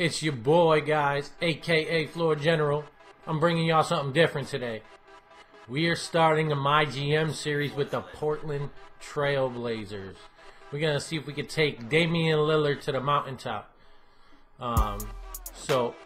It's your boy, guys, aka Floor General. I'm bringing y'all something different today. We are starting a MyGM series with the Portland Trailblazers. We're gonna see if we could take Damian Lillard to the mountaintop. So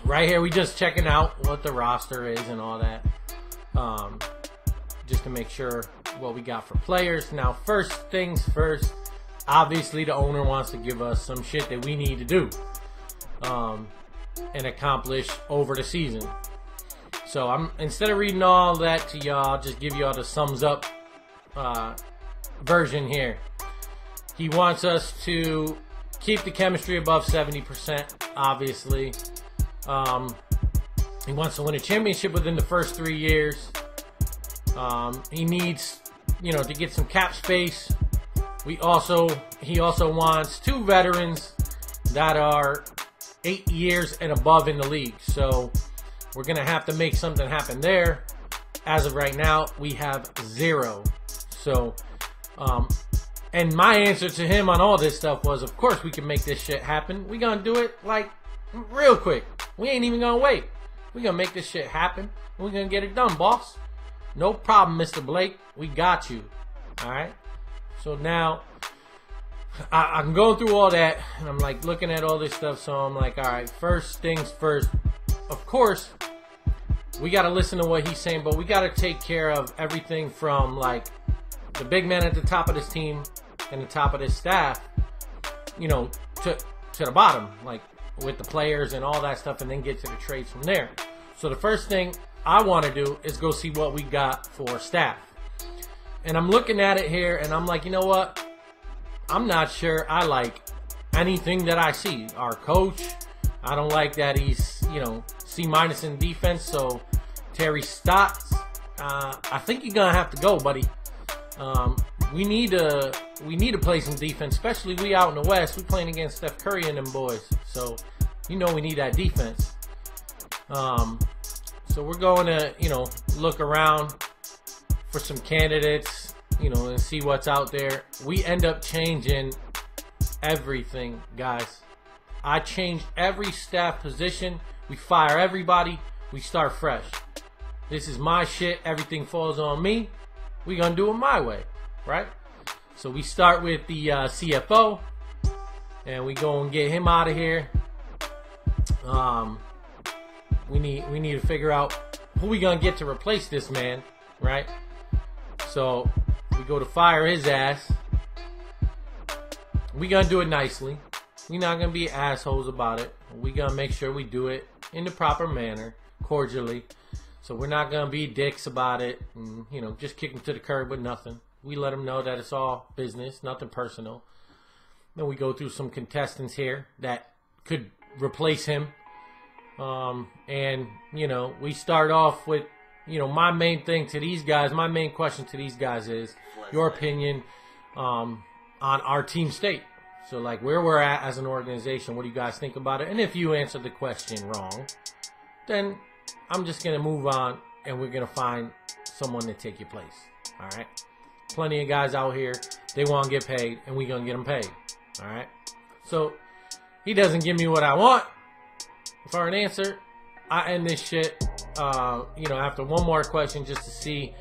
right here, we just checking out what the roster is and all that, just to make sure what we got for players. Now, first things first, obviously the owner wants to give us some shit that we need to do and accomplish over the season. So I'm, instead of reading all that to y'all, just give y'all the sums up version here. He wants us to keep the chemistry above 70%, obviously. He wants to win a championship within the first 3 years. He needs, to get some cap space. He also wants 2 veterans that are 8 years and above in the league. So we're gonna have to make something happen there. As of right now, we have 0. So, and my answer to him on all this stuff was, of course we can make this shit happen. We gonna do it like real quick. We ain't even gonna wait. We gonna make this shit happen. We gonna get it done, boss. No problem, Mr. Blake. We got you. All right. So now I'm going through all that, and I'm like looking at all this stuff. So I'm like, all right, first things first. Of course, we got to listen to what he's saying, but we got to take care of everything from like the big man at the top of this team and the top of this staff, to the bottom, like with the players and all that stuff, and then get to the trades from there. So the first thing I want to do is go see what we got for staff. And I'm looking at it here, and I'm like, you know what? I'm not sure I like anything that I see. Our coach, I don't like that he's, C- in defense. So Terry Stotts, I think you're gonna have to go, buddy. We need to play some defense, especially we out in the West. We playing against Steph Curry and them boys, so we need that defense. So we're going to look around for some candidates, and see what's out there. We end up changing everything, guys. I changed every staff position. We fire everybody. We start fresh. This is my shit. Everything falls on me. We gonna do it my way, right? So we start with the CFO, and we go and get him out of here. We need to figure out who we gonna get to replace this man, right? So we go to fire his ass. We gonna do it nicely. We're not gonna be assholes about it. We gonna make sure we do it in the proper manner, cordially. So we're not gonna be dicks about it, and just kick him to the curb with nothing. We let him know that it's all business, nothing personal. Then we go through some contestants here that could replace him. And we start off with, my main thing to these guys, my main question to these guys is your opinion on our team state. So like where we're at as an organization, what do you guys think about it? And if you answer the question wrong, then I'm just going to move on, and we're going to find someone to take your place. All right. Plenty of guys out here, they want to get paid, and we're going to get them paid. All right. So he doesn't give me what I want for an answer. I end this shit, after one more question, just to see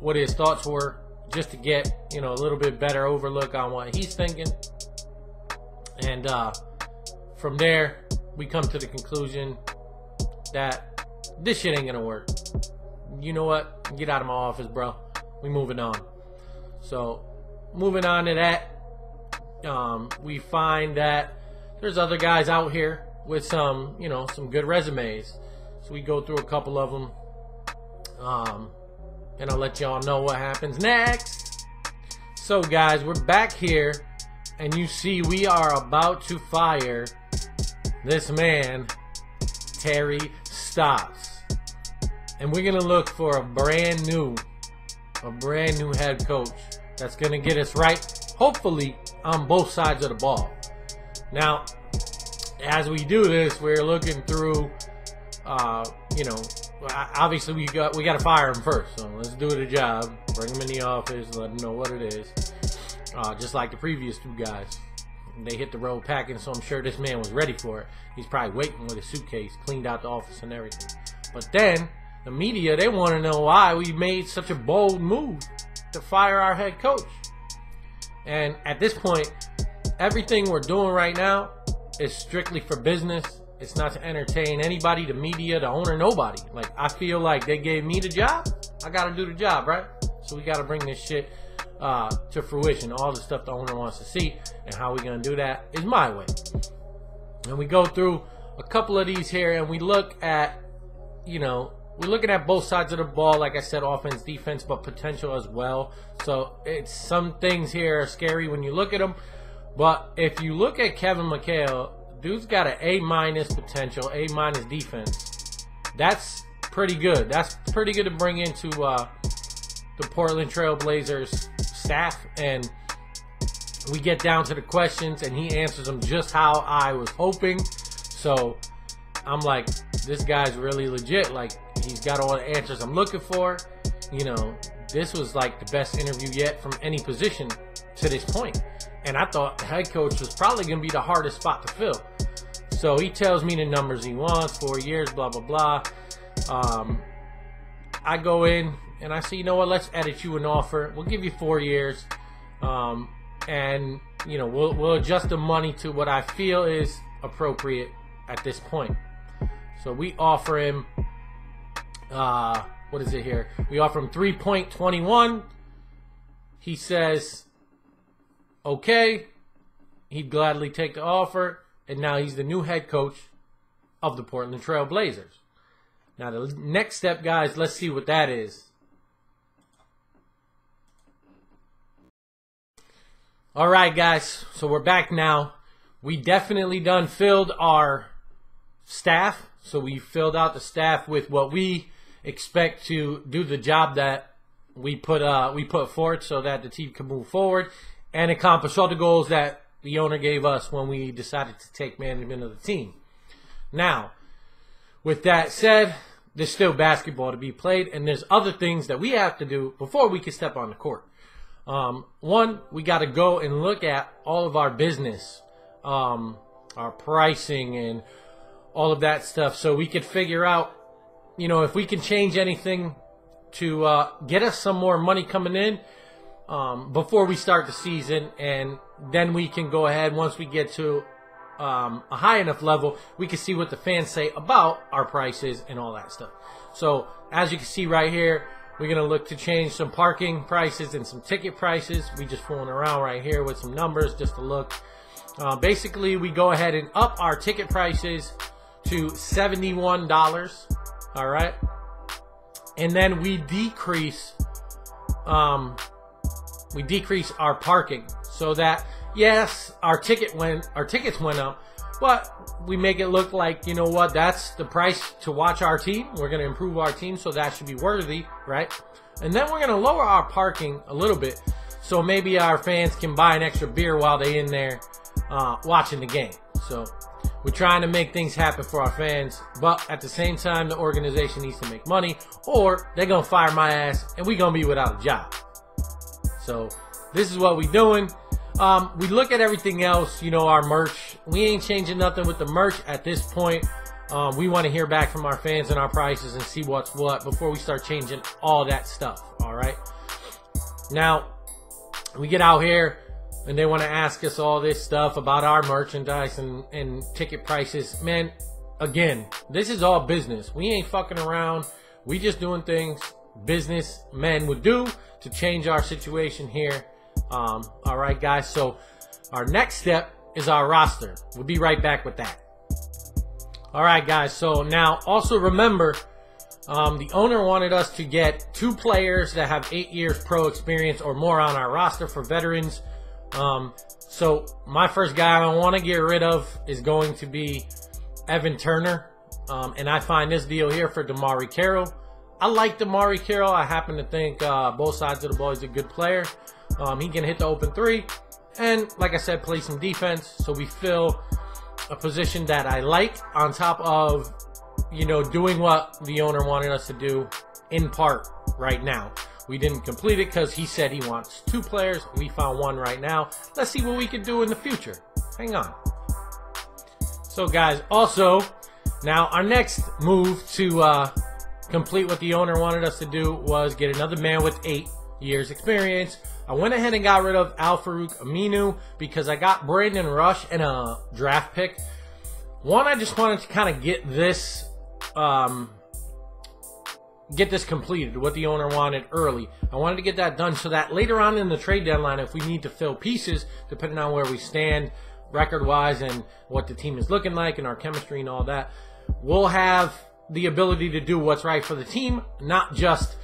what his thoughts were, just to get, a little bit better overlook on what he's thinking. And from there, we come to the conclusion that this shit ain't gonna work. You know what? Get out of my office, bro. We moving on. So, moving on to that, we find that there's other guys out here with some, some good resumes. So we go through a couple of them, and I'll let y'all know what happens next. So guys, we're back here, and you see we are about to fire this man, Terry Stotts. And we're gonna look for a brand new head coach that's gonna get us right, hopefully on both sides of the ball. Now, as we do this, we're looking through, obviously we got to fire him first. So let's do the job. Bring him in the office, let him know what it is. Just like the previous 2 guys. They hit the road packing, so I'm sure this man was ready for it. He's probably waiting with his suitcase, cleaned out the office and everything. But then, the media, they want to know why we made such a bold move to fire our head coach. And at this point, everything we're doing right now is strictly for business. It's not to entertain anybody, the media, the owner, nobody. Like, I feel like they gave me the job. I got to do the job, right? So we got to bring this shit to fruition. All the stuff the owner wants to see, and how we going to do that is my way. And we go through a couple of these here, and we look at, you know, we're looking at both sides of the ball. Like I said, offense, defense, but potential as well. So it's some things here are scary when you look at them. But if you look at Kevin McHale, dude's got an A- potential, A- defense. That's pretty good. That's pretty good to bring into the Portland Trailblazers staff. And we get down to the questions, and he answers them just how I was hoping. So I'm like, this guy's really legit. Like, he's got all the answers I'm looking for. You know, this was like the best interview yet from any position to this point. And I thought the head coach was probably going to be the hardest spot to fill. So he tells me the numbers he wants, 4 years, blah, blah, blah. I go in and I say, you know what, let's edit you an offer. We'll give you 4 years. And, you know, we'll adjust the money to what I feel is appropriate at this point. So we offer him, what is it here? We offer him 3.21. He says, okay. He'd gladly take the offer. And now he's the new head coach of the Portland Trail Blazers. Now the next step, guys, let's see what that is. All right, guys. So we're back now. We definitely done filled our staff. So we filled out the staff with what we expect to do the job that we put forward, so that the team can move forward and accomplish all the goals that the owner gave us when we decided to take management of the team. Now, with that said, there's still basketball to be played, and there's other things that we have to do before we can step on the court. One, we got to go and look at all of our business, our pricing and all of that stuff, so we could figure out, you know, if we can change anything to get us some more money coming in before we start the season. And then we can go ahead, once we get to a high enough level, we can see what the fans say about our prices and all that stuff. So as you can see right here, we're going to look to change some parking prices and some ticket prices. We just fooling around right here with some numbers just to look. Basically, we go ahead and up our ticket prices to $71. All right. And then we decrease our parking, so that, yes, our tickets went up, but we make it look like, you know what, that's the price to watch our team. We're going to improve our team, so that should be worthy, right? And then we're going to lower our parking a little bit, so maybe our fans can buy an extra beer while they're in there watching the game. So we're trying to make things happen for our fans, but at the same time, the organization needs to make money, or they're going to fire my ass, and we're going to be without a job. So this is what we're doing. We look at everything else, you know, our merch. We ain't changing nothing with the merch at this point. We want to hear back from our fans and our prices and see what's what before we start changing all that stuff, all right? Now, we get out here, and they want to ask us all this stuff about our merchandise and ticket prices. Man, again, this is all business. We ain't fucking around. We just doing things businessmen would do to change our situation here. All right, guys. So our next step is our roster. We'll be right back with that. All right, guys. So now also remember, the owner wanted us to get 2 players that have 8 years pro experience or more on our roster for veterans. So my first guy I want to get rid of is going to be Evan Turner. And I find this deal here for Damari Carroll. I like Damari Carroll. I happen to think both sides of the ball, he's a good player. He can hit the open 3. And like I said, play some defense. So we fill a position that I like, on top of, you know, doing what the owner wanted us to do in part right now. We didn't complete it because he said he wants 2 players. We found 1 right now. Let's see what we can do in the future. Hang on. So guys, also, now our next move to complete what the owner wanted us to do was get another man with 8 years experience. I went ahead and got rid of Al-Farouq Aminu because I got Brandon Rush and a draft pick. One, I just wanted to kind of get this completed, what the owner wanted early. I wanted to get that done so that later on in the trade deadline, if we need to fill pieces, depending on where we stand record-wise and what the team is looking like and our chemistry and all that, we'll have the ability to do what's right for the team, not just,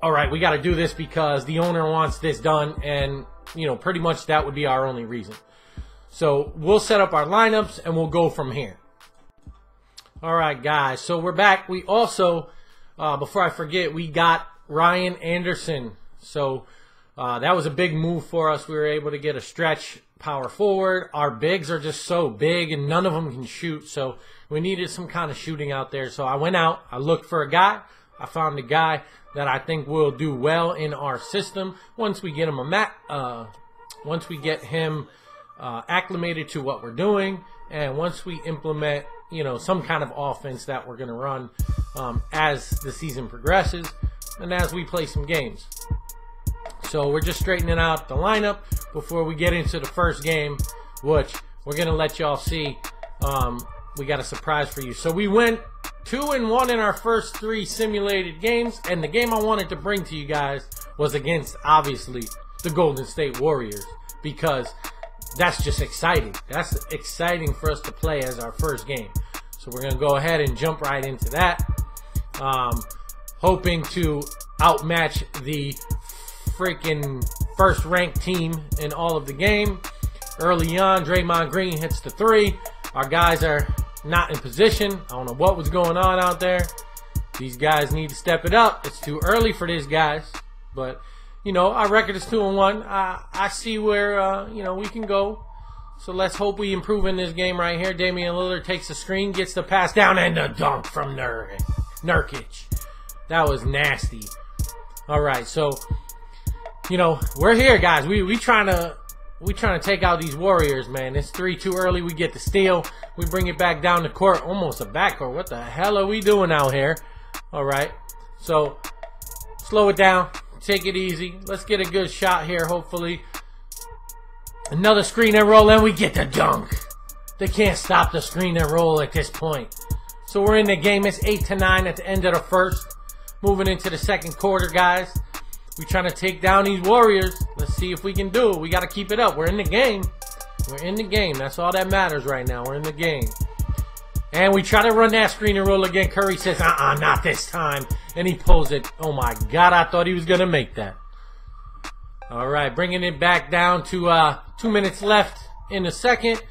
all right, we got to do this because the owner wants this done, and, you know, pretty much that would be our only reason. So we'll set up our lineups and we'll go from here. All right, guys, so we're back. We also, before I forget, we got Ryan Anderson. So that was a big move for us. We were able to get a stretch power forward. Our bigs are just so big and none of them can shoot, so we needed some kind of shooting out there. So I went out, I looked for a guy. I found a guy that I think will do well in our system once we get him acclimated to what we're doing, and once we implement, you know, some kind of offense that we're going to run as the season progresses and as we play some games. So we're just straightening out the lineup before we get into the first game, which we're going to let y'all see. We got a surprise for you. So we went 2-1 in our first 3 simulated games, and the game I wanted to bring to you guys was against, obviously, the Golden State Warriors, because that's just exciting. That's exciting for us to play as our first game. So we're going to go ahead and jump right into that, hoping to outmatch the freaking first-ranked team in all of the game. Early on, Draymond Green hits the 3. Our guys are not in position. I don't know what was going on out there. These guys need to step it up. It's too early for these guys. But, you know, our record is 2-1. I see where, you know, we can go. So let's hope we improve in this game right here. Damian Lillard takes the screen, gets the pass down, and the dunk from Nurkic. That was nasty. All right, so, you know, we're here, guys. We trying to take out these Warriors, man. It's 3 too early. We get the steal. We bring it back down the court. Almost a backcourt. What the hell are we doing out here? All right. So, slow it down. Take it easy. Let's get a good shot here, hopefully. Another screen and roll, and we get the dunk. They can't stop the screen and roll at this point. So, we're in the game. It's 8-9 at the end of the first. Moving into the second quarter, guys. We're trying to take down these Warriors. Let's see if we can do it. We got to keep it up. We're in the game. We're in the game. That's all that matters right now. We're in the game. And we try to run that screen and roll again. Curry says, not this time. And he pulls it. Oh, my God. I thought he was going to make that. All right. Bringing it back down to 2 minutes left in the second.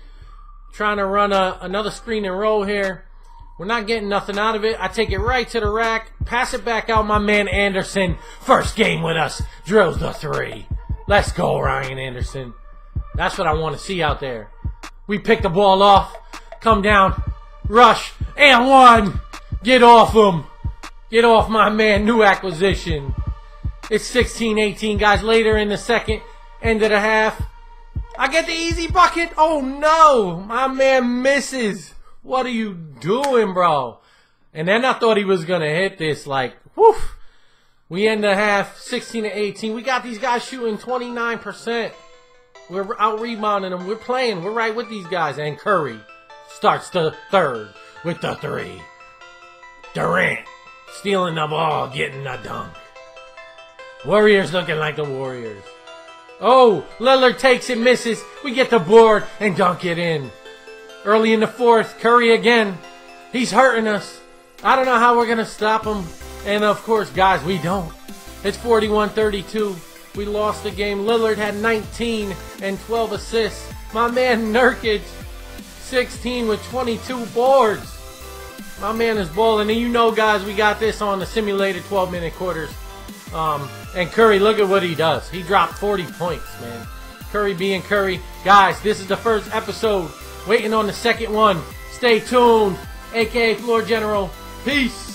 Trying to run another screen and roll here. We're not getting nothing out of it. I take it right to the rack. Pass it back out. My man Anderson, first game with us, drills the 3. Let's go, Ryan Anderson. That's what I want to see out there. We pick the ball off. Come down. Rush. And 1. Get off him. Get off my man. New acquisition. It's 16-18, guys. Later in the second, end of the half. I get the easy bucket. Oh, no. My man misses. What are you doing, bro? And then I thought he was going to hit this, like, whew. We end the half 16-18. We got these guys shooting 29%. We're out-rebounding them. We're playing. We're right with these guys. And Curry starts the third with the 3. Durant stealing the ball, getting the dunk. Warriors looking like the Warriors. Oh, Lillard takes it, misses. We get the board and dunk it in. Early in the fourth, Curry again. He's hurting us. I don't know how we're going to stop him. And, of course, guys, we don't. It's 41-32. We lost the game. Lillard had 19 and 12 assists. My man Nurkic, 16 with 22 boards. My man is balling. And you know, guys, we got this on the simulated 12-minute quarters. And Curry, look at what he does. He dropped 40 points, man. Curry being Curry. Guys, this is the first episode. Waiting on the second one. Stay tuned. AKA Floor General. Peace.